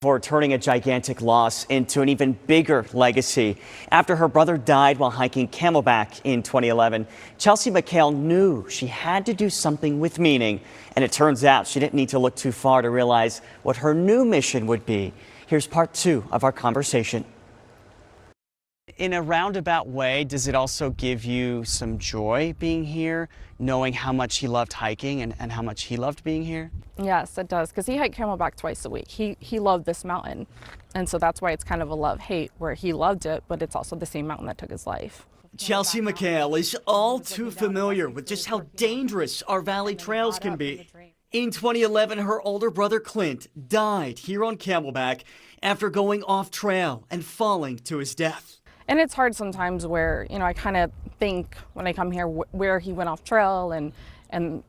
For turning a gigantic loss into an even bigger legacy. After her brother died while hiking Camelback in 2011, Chelsey McHale knew she had to do something with meaning. And it turns out she didn't need to look too far to realize what her new mission would be. Here's part 2 of our conversation. In a roundabout way, does it also give you some joy being here, knowing how much he loved hiking and how much he loved being here? Yes, it does, because he hiked Camelback twice a week. He loved this mountain, and so that's why it's kind of a love-hate, where he loved it, but it's also the same mountain that took his life. Chelsey McHale is all too familiar with just how dangerous our valley trails can be. In 2011, her older brother Clint died here on Camelback after going off trail and falling to his death. And it's hard sometimes where, I kind of think when I come here where he went off trail, and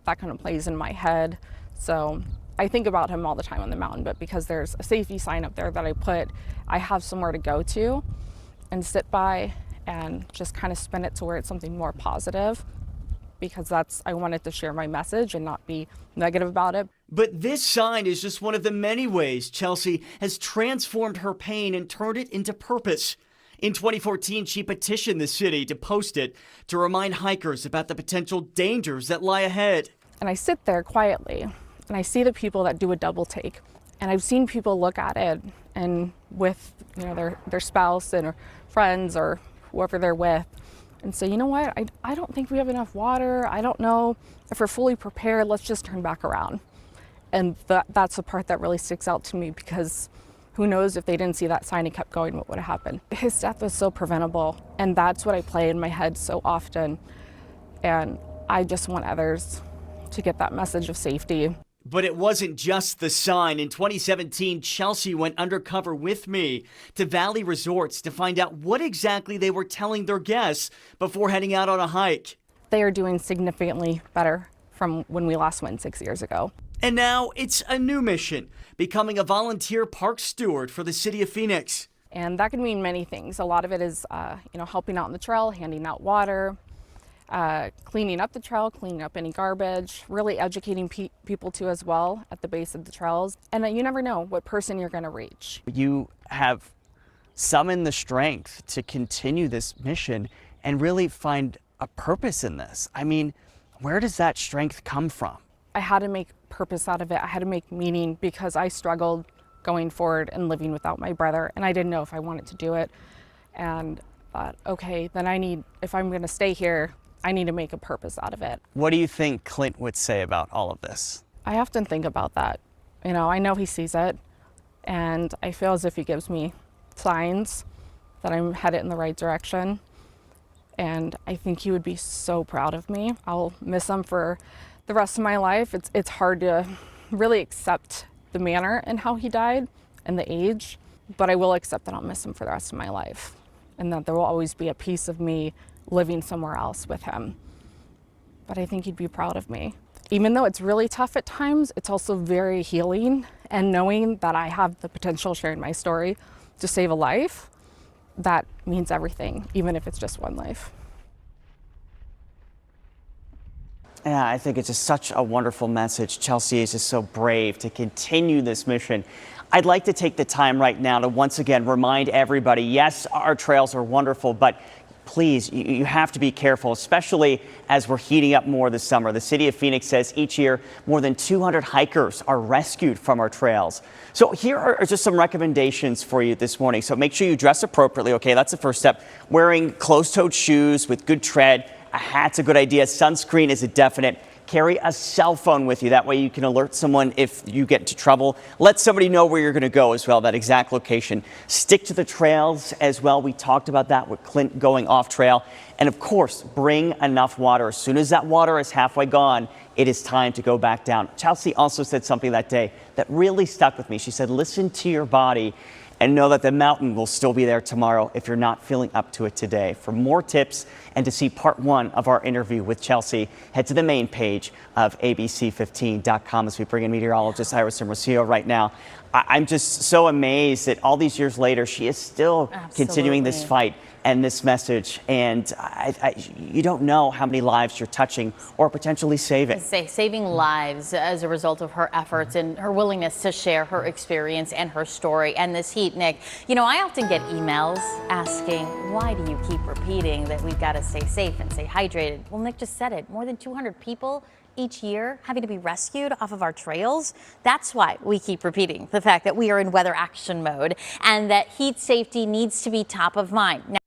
that kind of plays in my head. So I think about him all the time on the mountain, but because there's a safety sign up there that I have somewhere to go to and sit by and just kind of spin it to where it's something more positive, because I wanted to share my message and not be negative about it. But this sign is just one of the many ways Chelsey has transformed her pain and turned it into purpose. In 2014, she petitioned the city to post it to remind hikers about the potential dangers that lie ahead. And I sit there quietly and I see the people that do a double take. And I've seen people look at it and with their spouse and friends or whoever they're with and say, you know what, I don't think we have enough water. I don't know if we're fully prepared. Let's just turn back around. And that's the part that really sticks out to me, because who knows, if they didn't see that sign and kept going, what would have happened? His death was so preventable, and that's what I play in my head so often. And I just want others to get that message of safety. But it wasn't just the sign. In 2017, Chelsey went undercover with me to Valley Resorts to find out what exactly they were telling their guests before heading out on a hike. They are doing significantly better from when we last went 6 years ago. And now it's a new mission, becoming a volunteer park steward for the city of Phoenix. And that can mean many things. A lot of it is, helping out on the trail, handing out water, cleaning up the trail, cleaning up any garbage, really educating people too as well at the base of the trails. And you never know what person you're going to reach. You have summoned the strength to continue this mission and really find a purpose in this. I mean, where does that strength come from? I had to make purpose out of it. I had to make meaning, because I struggled going forward and living without my brother, and I didn't know if I wanted to do it. And thought, okay, then if I'm going to stay here, I need to make a purpose out of it. What do you think Clint would say about all of this? I often think about that. I know he sees it, and I feel as if he gives me signs that I'm headed in the right direction. And I think he would be so proud of me. I'll miss him for the rest of my life. It's hard to really accept the manner and how he died and the age, but I will accept that I'll miss him for the rest of my life, and that there will always be a piece of me living somewhere else with him. But I think he'd be proud of me. Even though it's really tough at times, it's also very healing, and knowing that I have the potential of sharing my story to save a life, that means everything, even if it's just one life. Yeah, I think it's just such a wonderful message. Chelsey is just so brave to continue this mission. I'd like to take the time right now to once again remind everybody, yes, our trails are wonderful, but please, you have to be careful, especially as we're heating up more this summer. The city of Phoenix says each year more than 200 hikers are rescued from our trails. So here are just some recommendations for you this morning. So make sure you dress appropriately. Okay, that's the first step. Wearing closed-toed shoes with good tread. A hat's a good idea. Sunscreen is a definite. Carry a cell phone with you. That way you can alert someone if you get into trouble. Let somebody know where you're going to go as well, that exact location. Stick to the trails as well. We talked about that with Clint going off trail. And of course, bring enough water. As soon as that water is halfway gone, it is time to go back down. Chelsey also said something that day that really stuck with me. She said, listen to your body and know that the mountain will still be there tomorrow if you're not feeling up to it today. For more tips and to see part 1 of our interview with Chelsey, head to the main page of abc15.com as we bring in meteorologist Iris Hermosillo right now. I'm just so amazed that all these years later, she is still continuing this fight and this message. And you don't know how many lives you're touching or potentially saving. Saving lives as a result of her efforts and her willingness to share her experience and her story. And this heat, Nick, you know, I often get emails asking, why do you keep repeating that we've got to stay safe and stay hydrated? Well, Nick just said it. More than 200 people each year having to be rescued off of our trails. That's why we keep repeating the fact that we are in weather action mode and that heat safety needs to be top of mind. Now,